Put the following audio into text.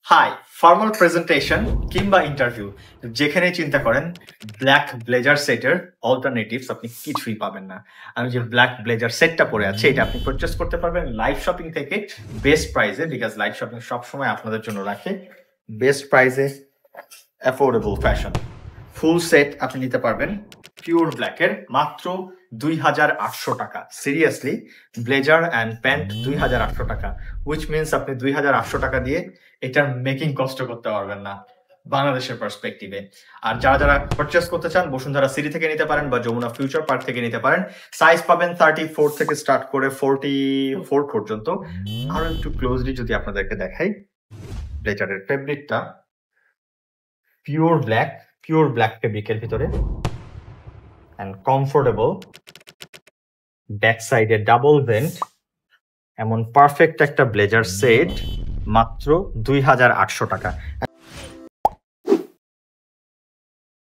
High, formal presentation কিংবা interview যেখানেই চিন্তা করেন ব্ল্যাক ব্লেজার সেটের অল্টারনেটিভস আপনি কিছুই পাবেন না। আমি যে ব্ল্যাক ব্লেজার সেটটা পরে আছি এটা আপনি পারচেজ করতে পারবেন লাইভ শপিং থেকে বেস্ট প্রাইসে, বিকজ লাইভ শপিং সবসময় আপনাদের জন্য রাখে বেস্ট প্রাইসে অ্যাফোর্ডেবল ফ্যাশন। ফুল সেট আপনি নিতে পারবেন পিওর ব্ল্যাকের মাত্র 2,800 টাকা। সিরিয়াসলি, ব্লেজার অ্যান্ড প্যান্ট 2,800 টাকা, উইচ মিনস আপনি 2,800 টাকা দিয়ে এটার মেকিং কষ্ট করতে পারবেন না বাংলাদেশের পার্সপেক্টিভে। আর যারা যারা পারচেস করতে চান বসুন্ধরা সিটি থেকে নিতে পারেন বা যমুনা ফিউচার পার্ক থেকে নিতে পারেন। সাইজ পাবেন 34 থেকে স্টার্ট করে 44 পর্যন্ত। আরো একটু ক্লোজলি যদি আপনাদেরকে দেখাই, ব্লেজারের ফেব্রিকটা পিওর ব্ল্যাক ফেব্রিকের ভিতরে অ্যান্ড কমফোর্টেবল, ব্যাক সাইডে ডাবল ভেন্ট, এমন পারফেক্ট একটা ব্লেজার সেট মাত্র 2,800 টাকা।